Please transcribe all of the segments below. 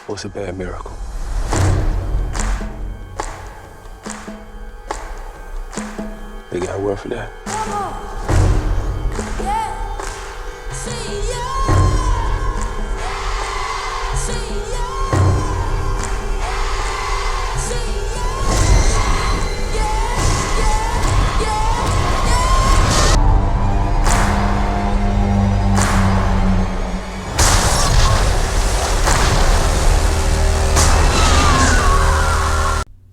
What's a bad miracle? They got a word for that?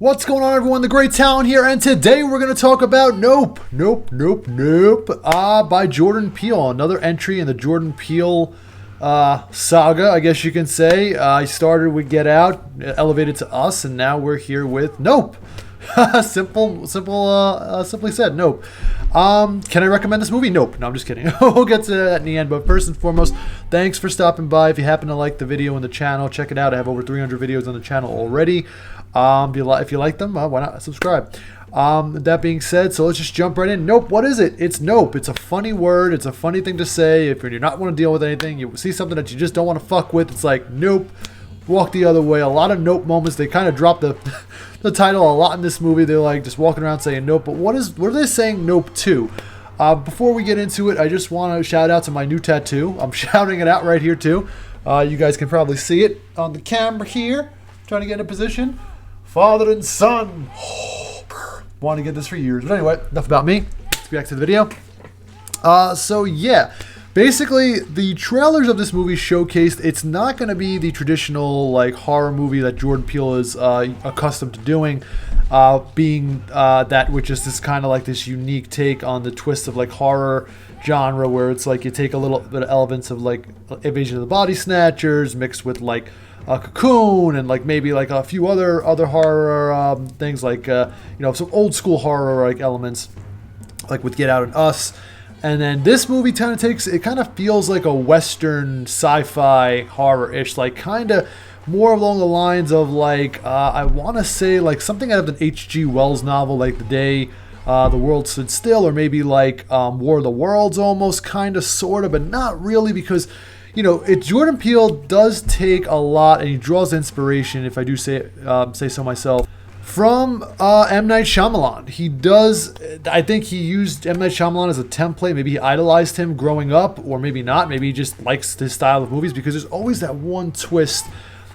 What's going on, everyone? The Great Talent here, and today we're going to talk about Nope by Jordan Peele. Another entry in the Jordan Peele saga, I guess you can say. I started with Get Out, elevated to Us, and now we're here with Nope. Simply said, Nope. Can I recommend this movie? Nope. No, I'm just kidding. We'll get to that in the end, but first and foremost, thanks for stopping by. If you happen to like the video on the channel, check it out. I have over 300 videos on the channel already. If you like them, why not subscribe? That being said, so let's just jump right in. Nope. What is it? It's nope. It's a funny word. It's a funny thing to say. If you're not want to deal with anything, you see something that you just don't want to fuck with, it's like, nope. Walk the other way. A lot of nope moments. They kind of drop the title a lot in this movie. They're like just walking around saying nope. But what are they saying nope to? Before we get into it, I just want to shout out to my new tattoo. I'm shouting it out right here too. You guys can probably see it on the camera here. Trying to get in a position. Father and son. Want to get this for years. But anyway, enough about me. Let's get back to the video. So yeah. Basically, the trailers of this movie showcased it's not going to be the traditional like horror movie that Jordan Peele is accustomed to doing, being that which is this kind of like this unique take on the twist of like horror genre, where it's like you take a little bit of elements of like Invasion of the Body Snatchers mixed with like a Cocoon and like maybe like a few other horror things like some old school horror like elements like with Get Out and Us. And then this movie kind of feels like a Western sci-fi horror-ish, like kind of more along the lines of like, I want to say like something out of an H.G. Wells novel, like The Day the World Stood Still, or maybe like War of the Worlds almost, kind of, sort of, but not really, because, Jordan Peele does take a lot, and he draws inspiration, if I do say so myself, from M. Night Shyamalan. I think he used M. Night Shyamalan as a template. Maybe he idolized him growing up, or maybe not. Maybe he just likes his style of movies, because there's always that one twist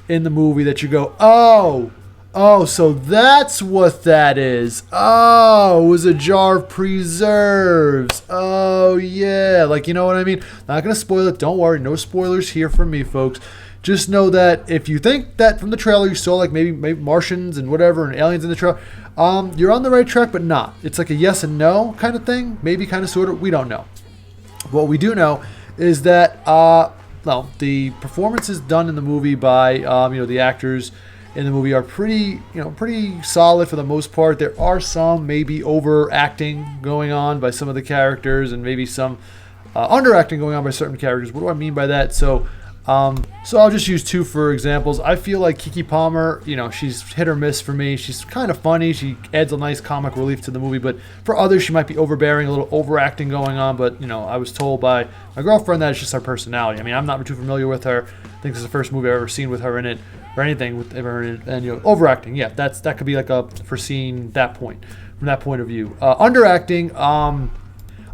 in the movie that you go, oh, so that's what that is. Oh, it was a jar of preserves. Oh, yeah. Like, you know what I mean? Not going to spoil it. Don't worry. No spoilers here from me, folks. Just know that if you think that from the trailer you saw like maybe Martians and whatever and aliens in the trailer, you're on the right track, but not. It's like a yes and no kind of thing, maybe, kind of, sort of. We don't know. What we do know is that the performances done in the movie by the actors in the movie are pretty solid for the most part. There are some maybe overacting going on by some of the characters, and maybe some underacting going on by certain characters. What do I mean by that? So I'll just use two for examples. I feel like Keke Palmer, she's hit or miss for me. She's kind of funny. She adds a nice comic relief to the movie, but for others, she might be overbearing, a little overacting going on. But, I was told by my girlfriend that it's just her personality. I mean, I'm not too familiar with her. I think this is the first movie I've ever seen with her in it, or anything with her in it. And, overacting, yeah, that could be like a foreseen that point, from that point of view. Underacting,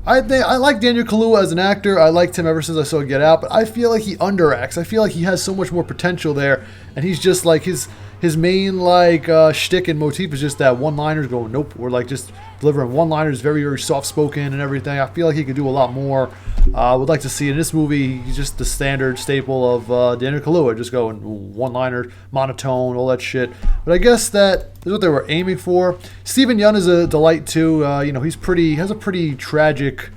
I like Daniel Kaluuya as an actor. I liked him ever since I saw Get Out, but I feel like he underacts. I feel like he has so much more potential there, and he's just like his main like shtick and motif is just that one-liners going nope, or like just delivering one-liners, very, very soft-spoken and everything. I feel like he could do a lot more. Would like to see it in this movie. He's just the standard staple of Daniel Kaluuya, just going one-liner, monotone, all that shit. But I guess that is what they were aiming for. Steven Yeun is a delight too. Has a pretty tragic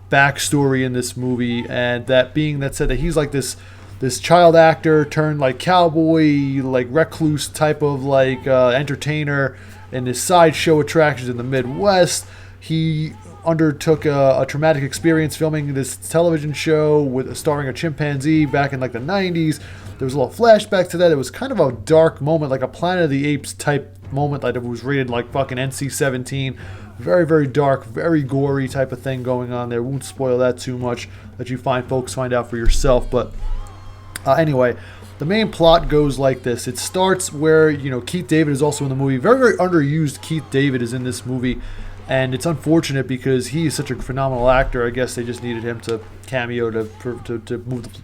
backstory in this movie, and that said, that he's like this child actor turned like cowboy, like recluse type of like entertainer in his sideshow attractions in the Midwest. He undertook a traumatic experience filming this television show starring a chimpanzee back in like the 90s. There was a little flashback to that. It was kind of a dark moment, like a Planet of the Apes type moment, like it was rated like fucking NC-17. Very, very dark, very gory type of thing going on there. Won't spoil that too much. Let you folks find out for yourself. But anyway, the main plot goes like this. It starts where, Keith David is also in the movie. Very, very underused Keith David is in this movie. And it's unfortunate because he is such a phenomenal actor. I guess they just needed him to cameo to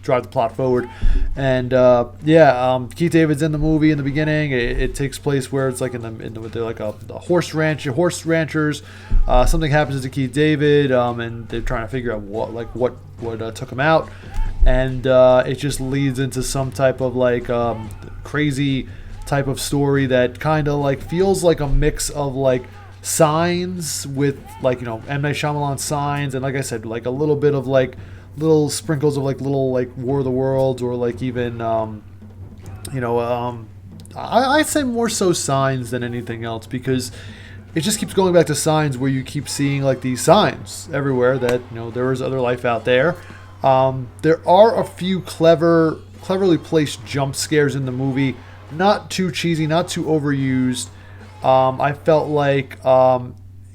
drive the plot forward. And Keith David's in the movie in the beginning. It takes place where it's like they're like a horse ranchers. Something happens to Keith David, and they're trying to figure out what took him out. And it just leads into some type of crazy type of story that kind of feels like a mix of Signs with M. Night Shyamalan Signs, and like I said, a little bit of little sprinkles of little War of the Worlds, or even I'd say more so Signs than anything else, because it just keeps going back to Signs, where you keep seeing these signs everywhere that there is other life out there. There are a few cleverly placed jump scares in the movie, not too cheesy, not too overused. I felt like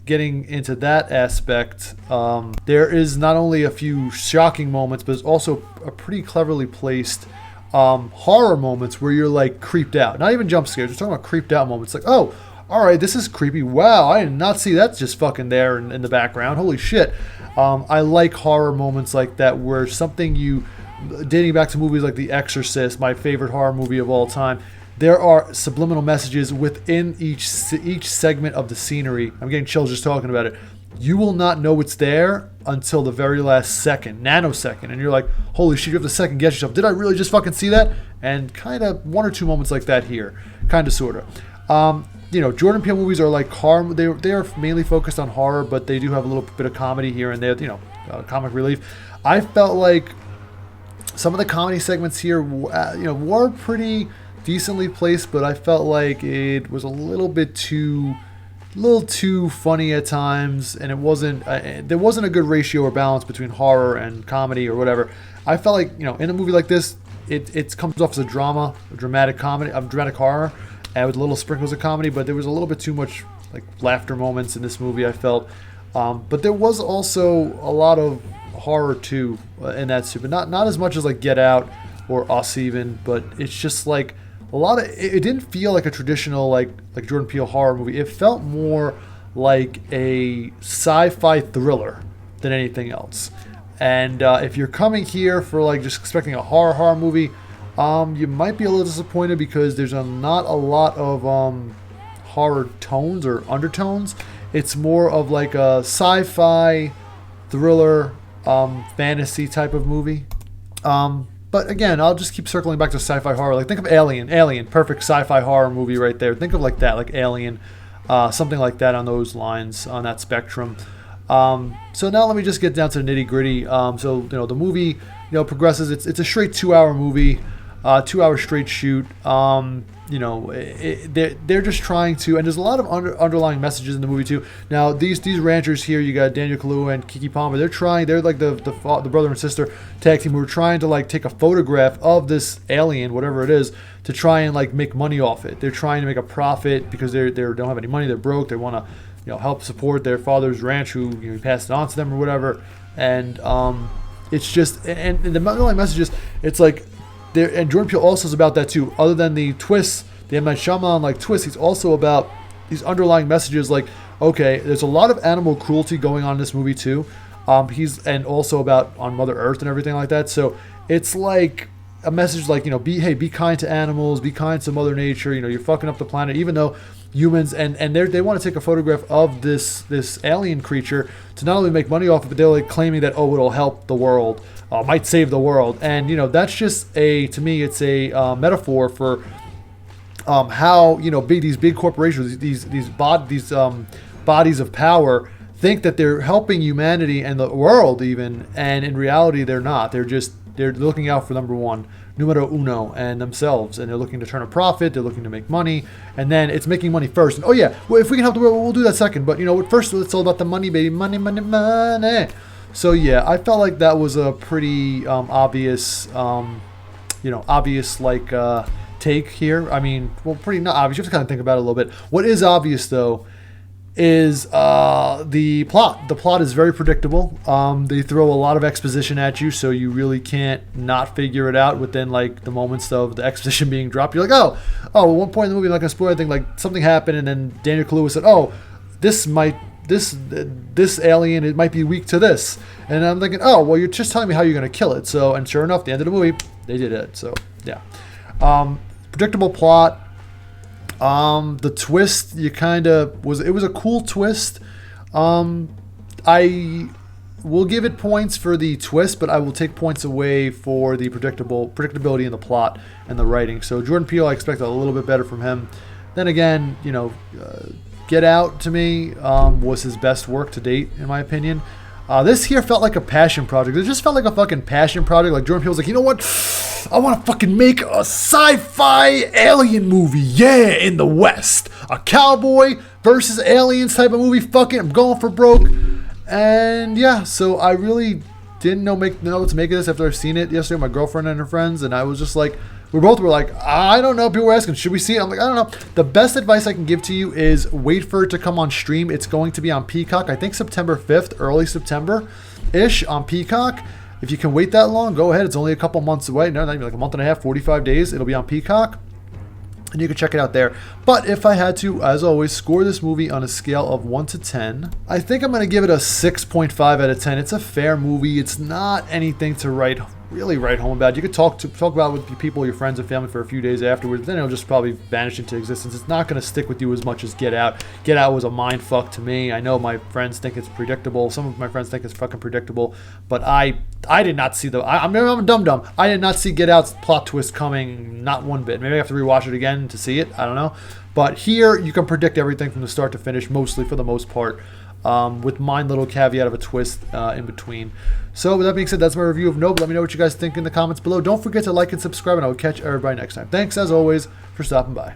getting into that aspect, there is not only a few shocking moments, but it's also a pretty cleverly placed horror moments where you're creeped out. Not even jump scares, we're talking about creeped out moments. Oh, alright, this is creepy. Wow, I did not see that just fucking there in the background. Holy shit. I like horror moments like that where something dating back to movies like The Exorcist, my favorite horror movie of all time, there are subliminal messages within each segment of the scenery. I'm getting chills just talking about it. You will not know it's there until the very last nanosecond. And you're like, holy shit, you have to second guess yourself. Did I really just fucking see that? And kind of one or two moments like that here. Kind of, sort of. Jordan Peele movies are horror. They are mainly focused on horror, but they do have a little bit of comedy here and there, comic relief. I felt like some of the comedy segments here, were pretty decently placed, but I felt like it was a little too funny at times, and it wasn't there wasn't a good ratio or balance between horror and comedy or whatever. I felt like in a movie like this, it comes off as a dramatic comedy, dramatic horror, and with little sprinkles of comedy, but there was a little bit too much laughter moments in this movie, I felt. But there was also a lot of horror too in that too, but not as much as Get Out or Us even, but it's just a lot of it didn't feel like a traditional like Jordan Peele horror movie. It felt more like a sci-fi thriller than anything else. And if you're coming here for just expecting a horror movie, you might be a little disappointed because there's not a lot of horror tones or undertones. It's more of a sci-fi thriller fantasy type of movie. But again, I'll just keep circling back to sci-fi horror. Think of Alien, perfect sci-fi horror movie right there. Think of that, Alien, something like that on those lines, on that spectrum. So now let me just get down to the nitty gritty. The movie, progresses. It's a straight 2-hour movie, 2-hour straight shoot. They're just trying to, and there's a lot of underlying messages in the movie too. Now these ranchers here, you got Daniel Kaluuya and Keke Palmer. They're the brother and sister tag team who are trying to take a photograph of this alien, whatever it is, to try and make money off it. They're trying to make a profit because they don't have any money. They're broke. They want to help support their father's ranch, who passed it on to them or whatever. And it's just, and the underlying messages, it's and Jordan Peele also is about that too. Other than the twists, the M. Night Shyamalan twist, he's also about these underlying messages. Okay, there's a lot of animal cruelty going on in this movie too. And also about on Mother Earth and everything like that. So it's a message be kind to animals, be kind to Mother Nature. You're fucking up the planet, even though humans and they want to take a photograph of this alien creature to not only make money off it, but they're claiming that it'll help the world. Might save the world, and that's just to me, it's a metaphor for how these big corporations, these bodies of power think that they're helping humanity and the world even, and in reality they're not. They're looking out for numero uno, and themselves, and they're looking to turn a profit. They're looking to make money, and then it's making money first. And if we can help the world, we'll do that second. But first it's all about the money, baby, money. So yeah, I felt like that was a pretty obvious, take here. I mean, well, pretty not obvious. You have to kind of think about it a little bit. What is obvious though is the plot. The plot is very predictable. They throw a lot of exposition at you, so you really can't not figure it out within like the moments of the exposition being dropped. You're like, oh, at one point in the movie, I'm not gonna spoil anything. Like something happened, and then Daniel Kaluuya said, oh, this alien, it might be weak to this, and I'm thinking, oh, well, you're just telling me how you're gonna kill it. So, and sure enough, the end of the movie, they did it. So yeah, predictable plot. The twist, it was a cool twist. I will give it points for the twist, but I will take points away for the predictability in the plot and the writing. So Jordan Peele, I expect a little bit better from him. Then again, Get Out to me was his best work to date, in my opinion. This here felt like a passion project. It just felt like a fucking passion project. Like Jordan Peele's like, you know what? I want to fucking make a sci-fi alien movie. Yeah, in the West. A cowboy versus aliens type of movie. Fucking, I'm going for broke. And yeah, so I really didn't know what to make of this after I've seen it yesterday with my girlfriend and her friends. And I was just like, we both were like, I don't know. People were asking, should we see it? I'm like, I don't know. The best advice I can give to you is wait for it to come on stream. It's going to be on Peacock. I think September 5th, early September-ish on Peacock. If you can wait that long, go ahead. It's only a couple months away. No, not even like a month and a half, 45 days. It'll be on Peacock. And you can check it out there. But if I had to, as always, score this movie on a scale of 1 to 10, I think I'm going to give it a 6.5 out of 10. It's a fair movie. It's not anything to really write home about. You could talk about it with people, your friends and family for a few days afterwards. Then it'll just probably vanish into existence. It's not going to stick with you as much as Get Out. Get Out was a mind fuck to me. I know my friends think it's predictable. Some of my friends think it's fucking predictable. But I did not see I'm a dum-dum. I did not see Get Out's plot twist coming, not one bit. Maybe I have to rewatch it again to see it. I don't know. But here, you can predict everything from the start to finish, mostly for the most part. With my little caveat of a twist in between. So with that being said, that's my review of Nope. Let me know what you guys think in the comments below. Don't forget to like and subscribe, and I will catch everybody next time. Thanks, as always, for stopping by.